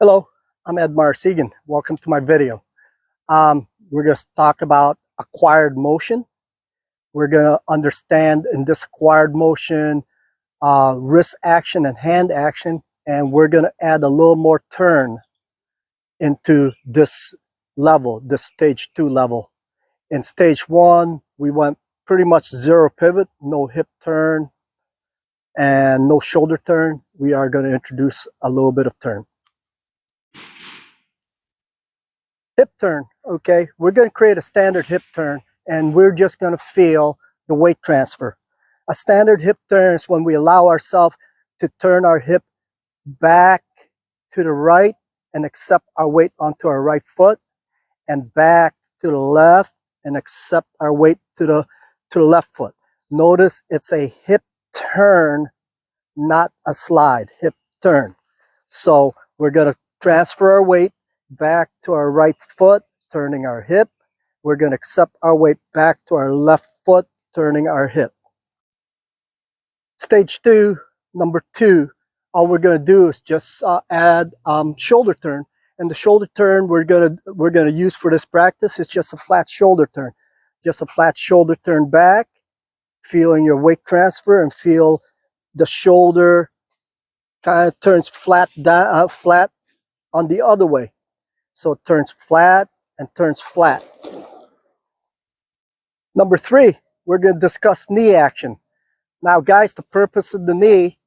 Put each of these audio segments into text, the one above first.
Hello, I'm Edmar Segan. Welcome to my video. We're going to talk about acquired motion. We're going to understand in this acquired motion wrist action and hand action, and we're going to add a little more turn into this level, this stage 2 level. In stage 1, we went pretty much zero pivot, no hip turn, and no shoulder turn. We are going to introduce a little bit of turn. Hip turn, okay? We're going to create a standard hip turn, and we're just going to feel the weight transfer. A standard hip turn is when we allow ourselves to turn our hip back to the right and accept our weight onto our right foot, and back to the left and accept our weight to the left foot. Notice it's a hip turn, not a slide. Hip turn. So we're going to transfer our weight back to our right foot, turning our hip. We're going to accept our weight back to our left foot, turning our hip. Stage 2, number 2, all we're going to do is just add shoulder turn. And the shoulder turn we're gonna use for this practice is just a flat shoulder turn. Just a flat shoulder turn back, feeling your weight transfer, and feel the shoulder kind of turns flat down, flat on the other way. So it turns flat and turns flat. Number 3, we're going to discuss knee action. Now, guys, the purpose of the knee,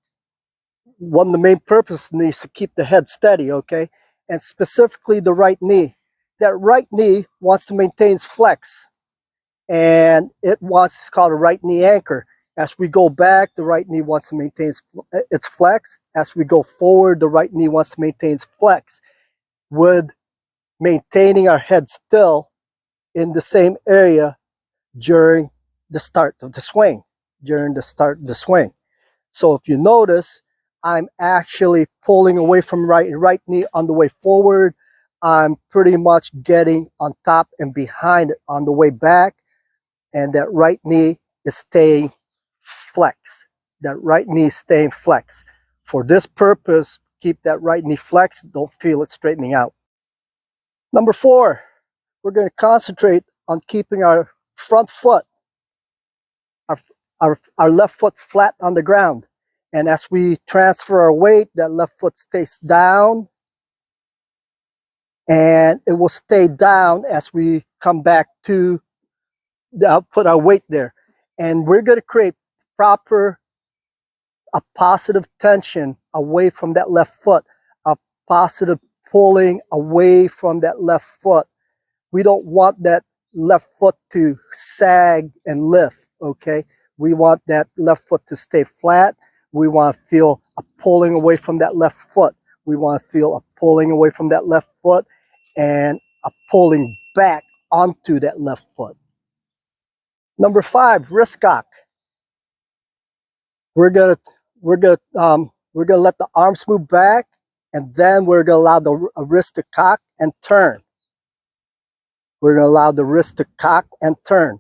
one of the main purposes of the knee is to keep the head steady, okay? And specifically the right knee. That right knee wants to maintain its flex. And it's called a right knee anchor. As we go back, the right knee wants to maintain its flex. As we go forward, the right knee wants to maintain its flex. With maintaining our head still in the same area during the start of the swing, So if you notice, I'm actually pulling away from right knee on the way forward. I'm pretty much getting on top and behind it on the way back, and that right knee is staying flex. That right knee is staying flex. For this purpose, keep that right knee flex. Don't feel it straightening out. Number 4, we're going to concentrate on keeping our front foot, our left foot flat on the ground. And as we transfer our weight, that left foot stays down. And it will stay down as we come back to put our weight there. And we're going to create a positive tension away from that left foot, a positive pulling away from that left foot. We don't want that left foot to sag and lift, okay? We want that left foot to stay flat. We want to feel a pulling away from that left foot. We want to feel a pulling away from that left foot and a pulling back onto that left foot. Number 5, wrist cock. We're gonna let the arms move back, and then we're gonna allow the wrist to cock and turn. We're gonna allow the wrist to cock and turn.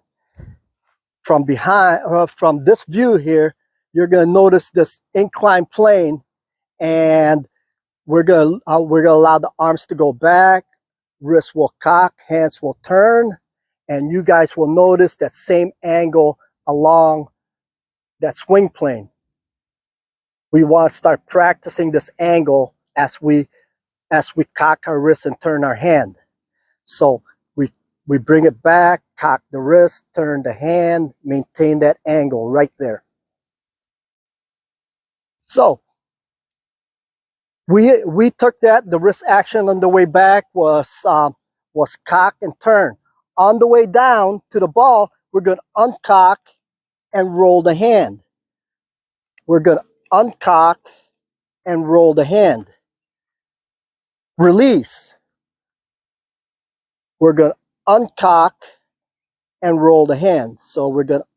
From behind, from this view here, you're gonna notice this inclined plane, and we're gonna allow the arms to go back. Wrists will cock, hands will turn, and you guys will notice that same angle along that swing plane. We want to start practicing this angle as we cock our wrist and turn our hand. So we bring it back, cock the wrist, turn the hand, maintain that angle right there. So we took that. The wrist action on the way back was cock and turn. On the way down to the ball, we're going to uncock and roll the hand. We're going to uncock and roll the hand. Release. We're going to uncock and roll the hand. So we're going to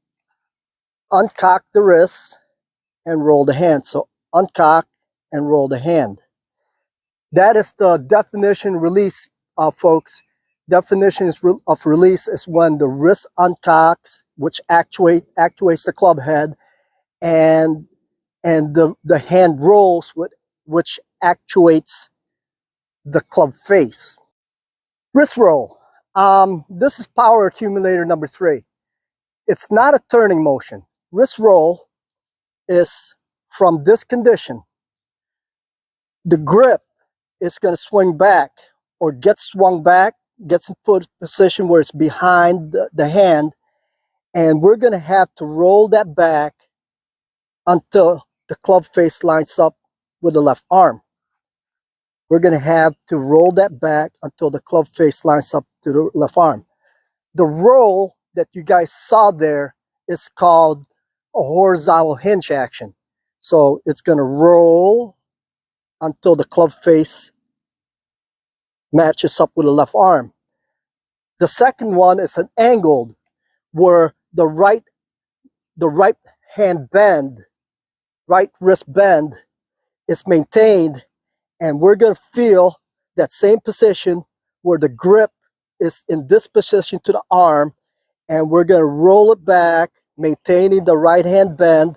uncock the wrist and roll the hand. So uncock and roll the hand. That is the definition release, folks. Definition of release is when the wrist uncocks, which actuates the club head, and the hand rolls, which actuates the club face. Wrist roll. This is power accumulator number 3. It's not a turning motion. Wrist roll is from this condition. The grip is going to swing back or get swung back, gets in position where it's behind the hand, and we're going to have to roll that back until the club face lines up with the left arm. We're going to have to roll that back until the club face lines up to the left arm. The roll that you guys saw there is called a horizontal hinge action. So it's going to roll until the club face matches up with the left arm. The second one is an angled, where the right hand bend, right wrist bend is maintained, and we're going to feel that same position where the grip is in this position to the arm, and we're going to roll it back, maintaining the right hand bend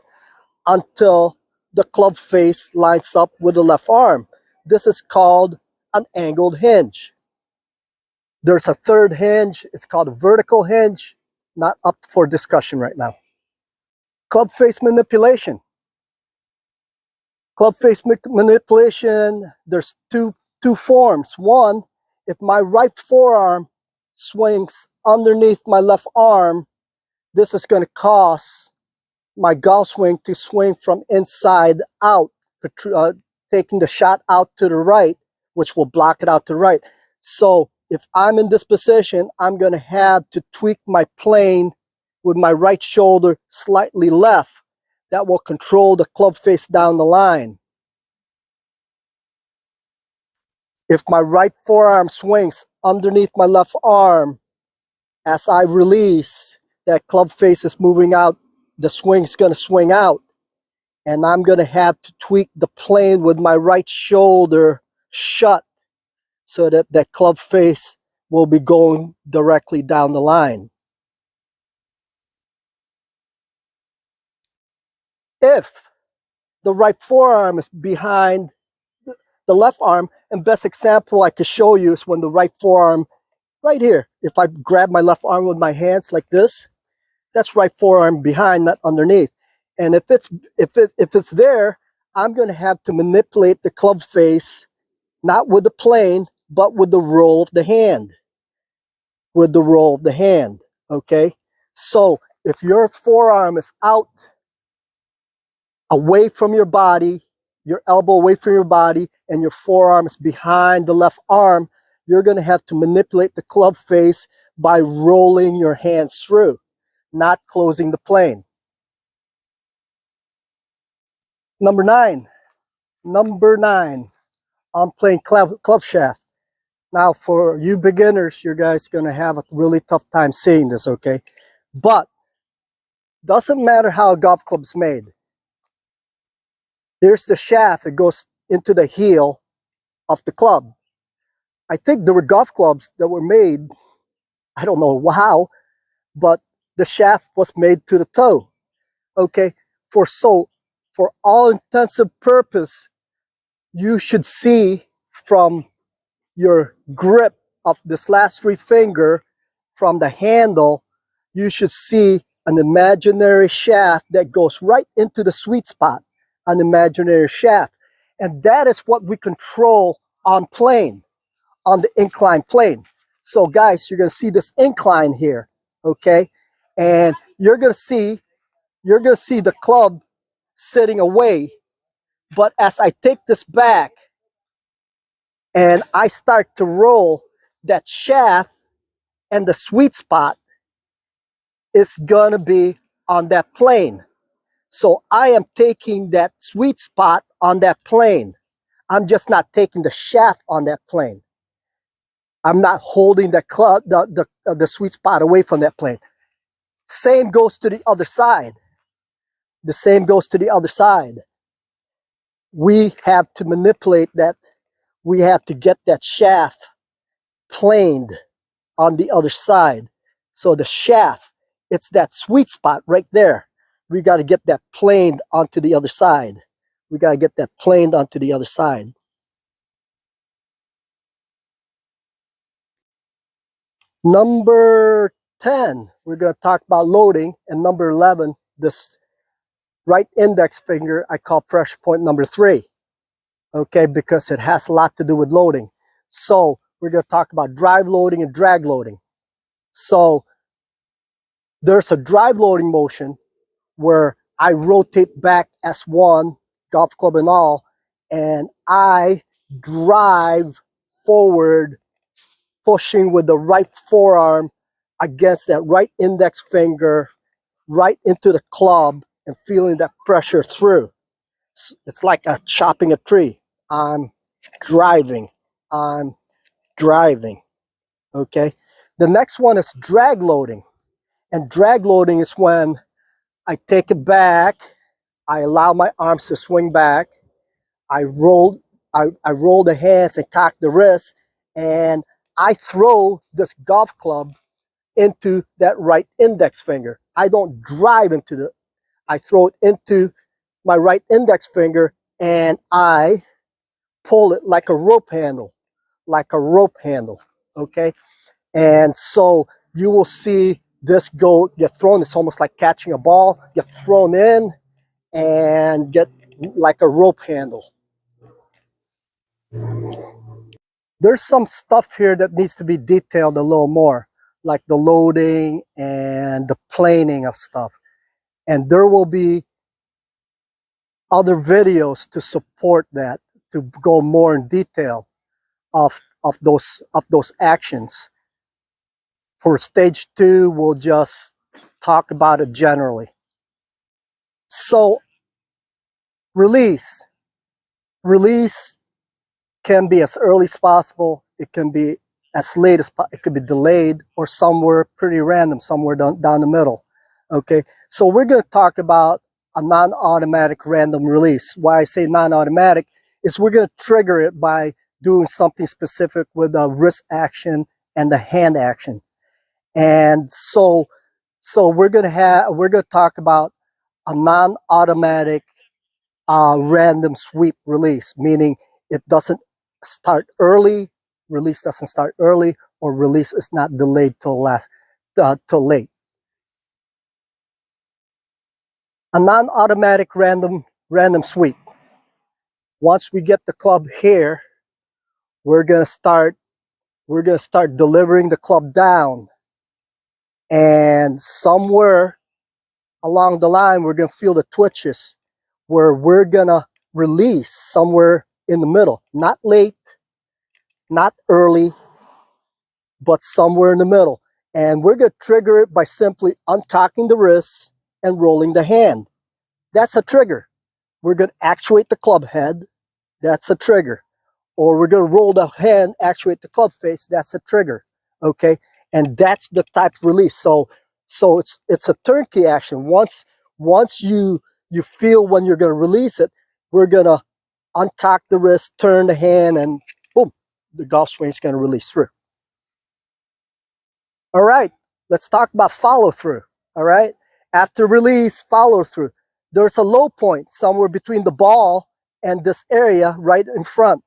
until the club face lines up with the left arm. This is called an angled hinge. There's a third hinge. It's called a vertical hinge. Not up for discussion right now. Club face manipulation. Club face manipulation, there's two forms. One, if my right forearm swings underneath my left arm, this is going to cause my golf swing to swing from inside out, taking the shot out to the right, which will block it out to the right. So if I'm in this position, I'm going to have to tweak my plane with my right shoulder slightly left. That will control the club face down the line. If my right forearm swings underneath my left arm, as I release, that club face is moving out, the swing is going to swing out, and I'm going to have to tweak the plane with my right shoulder shut so that that club face will be going directly down the line. If the right forearm is behind the left arm, and best example I can show you is when the right forearm, right here, if I grab my left arm with my hands like this, that's right forearm behind, not underneath. And if it's there, I'm going to have to manipulate the club face, not with the plane, but with the roll of the hand. With the roll of the hand, okay? So if your forearm is out, away from your body, your elbow away from your body, and your forearm is behind the left arm, you're going to have to manipulate the club face by rolling your hands through, not closing the plane. Number 9, I'm playing club shaft. Now, for you beginners, you guys going to have a really tough time seeing this, okay? But doesn't matter how a golf club's made. There's the shaft that goes into the heel of the club. I think there were golf clubs that were made, I don't know how, but the shaft was made to the toe. Okay, for all intensive purpose, you should see from your grip of this last 3 finger from the handle, you should see an imaginary shaft that goes right into the sweet spot, an imaginary shaft. And that is what we control on plane, on the inclined plane. So guys, you're going to see this incline here, okay? And you're going to see the club sitting away. But as I take this back and I start to roll, that shaft and the sweet spot is going to be on that plane. So I am taking that sweet spot on that plane. I'm just not taking the shaft on that plane. I'm not holding the sweet spot away from that plane. Same goes to the other side. The same goes to the other side. We have to manipulate that. We have to get that shaft planed on the other side. So the shaft, it's that sweet spot right there. We got to get that planed onto the other side. We got to get that planed onto the other side. Number 10, we're going to talk about loading. And number 11, this right index finger, I call pressure point number 3. Okay, because it has a lot to do with loading. So we're going to talk about drive loading and drag loading. So there's a drive loading motion where I rotate back S1, golf club and all, and I drive forward, pushing with the right forearm against that right index finger, right into the club, and feeling that pressure through. It's like chopping a tree. I'm driving. I'm driving. Okay. The next one is drag loading. And drag loading is when I take it back, I allow my arms to swing back, I roll the hands and cock the wrists, and I throw this golf club into that right index finger. I don't drive into I throw it into my right index finger and I pull it like a rope handle, okay? And so you will see this get thrown. It's almost like catching a ball, get thrown in and get like a rope handle. There's some stuff here that needs to be detailed a little more, like the loading and the planing of stuff. And there will be other videos to support that, to go more in detail of those actions. For stage 2, we'll just talk about it generally. So release can be as early as possible. It can be as late as it could be delayed, or somewhere pretty random, somewhere down the middle. Okay, so we're going to talk about a non-automatic random release. Why I say non-automatic is we're going to trigger it by doing something specific with the wrist action and the hand action. And so we're going to talk about a non-automatic random sweep release, meaning it doesn't start early, release doesn't start early, or release is not delayed till late. A non-automatic random sweep. Once we get the club here, we're gonna start delivering the club down, and somewhere along the line we're gonna feel the twitches where we're gonna release somewhere in the middle, not late, not early, but somewhere in the middle. And we're going to trigger it by simply uncocking the wrists and rolling the hand. That's a trigger. We're going to actuate the club head. That's a trigger. Or we're going to roll the hand, actuate the club face. That's a trigger. Okay. And that's the type of release. So it's a turnkey action. Once you feel when you're going to release it, we're going to uncock the wrist, turn the hand, and boom, the golf swing is going to release through. All right, let's talk about follow through. All right, after release, follow through. There's a low point somewhere between the ball and this area right in front.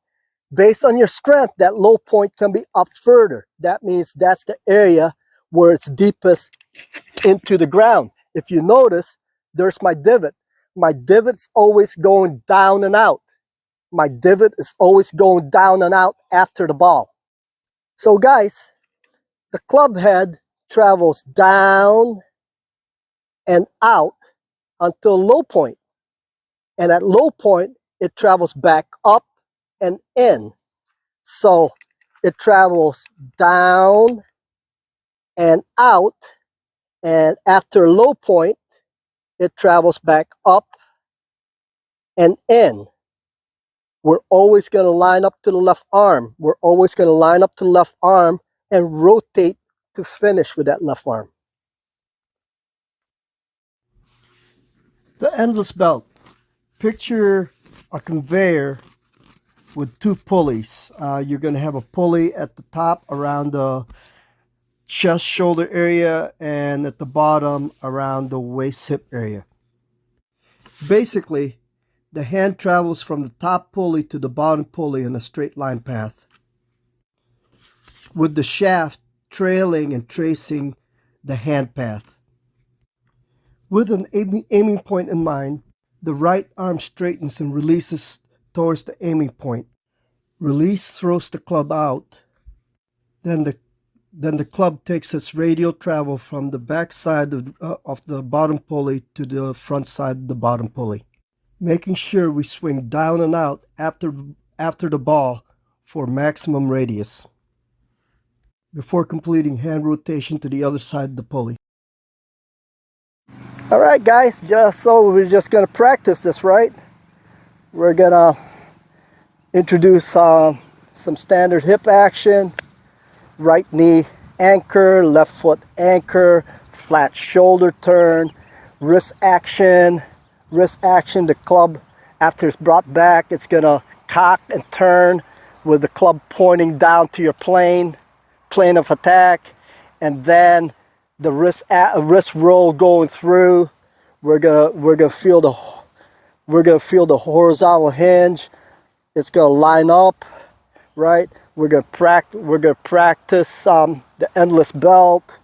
Based on your strength, that low point can be up further. That means that's the area where it's deepest into the ground. If you notice, there's my divot. My divot's always going down and out. My divot is always going down and out after the ball. So guys, the club head travels down and out until low point. And at low point, it travels back up and in. So it travels down and out. And after low point, it travels back up and in. We're always going to line up to the left arm. We're always going to line up to the left arm and rotate to finish with that left arm. The endless belt. Picture a conveyor with 2 pulleys. You're going to have a pulley at the top around the chest shoulder area and at the bottom around the waist hip area. Basically, the hand travels from the top pulley to the bottom pulley in a straight line path, with the shaft trailing and tracing the hand path. With an aiming point in mind, the right arm straightens and releases towards the aiming point. Release throws the club out. Then the club takes its radial travel from the back side of the bottom pulley to the front side of the bottom pulley, making sure we swing down and out after the ball for maximum radius before completing hand rotation to the other side of the pulley. All right, guys, so we're just going to practice this, right? We're going to introduce some standard hip action, right knee anchor, left foot anchor, flat shoulder turn, wrist action. The club, after it's brought back, it's going to cock and turn with the club pointing down to your plane of attack, and then the wrist roll going through. We're gonna feel the horizontal hinge. It's gonna line up, right? We're gonna practice the endless belt.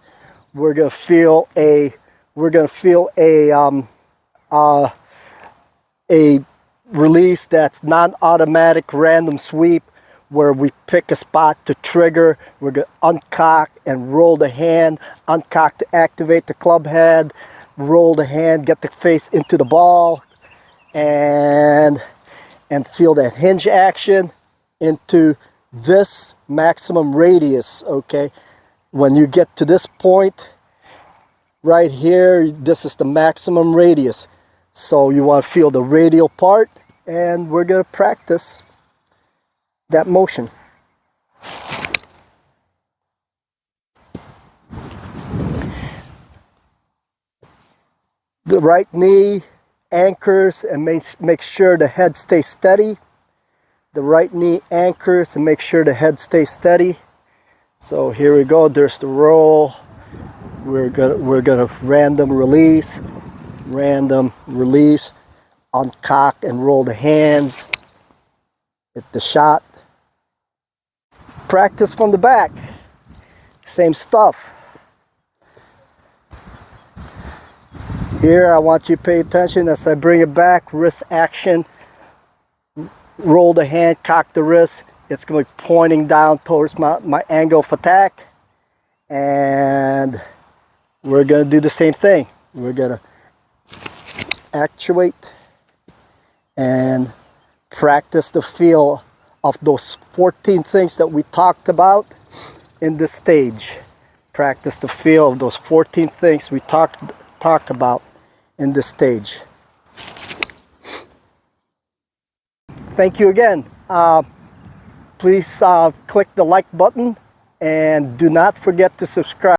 We're gonna feel a release that's non-automatic random sweep, where we pick a spot to trigger. We're going to uncock and roll the hand, uncock to activate the club head, roll the hand, get the face into the ball, and feel that hinge action into this maximum radius, okay? When you get to this point right here, this is the maximum radius. So you want to feel the radial part, and we're going to practice that motion. The right knee anchors and make sure the head stays steady. The right knee anchors and make sure the head stays steady. So here we go. There's the roll. We're gonna random release, uncock and roll the hands. Hit the shot. Practice from the back. Same stuff. Here I want you to pay attention as I bring it back. Wrist action. Roll the hand, cock the wrist. It's going to be pointing down towards my angle of attack. And we're going to do the same thing. We're going to actuate and practice the feel of those 14 things that we talked about in this stage. Practice the feel of those 14 things we talked about in this stage. Thank you again. Please click the like button and do not forget to subscribe.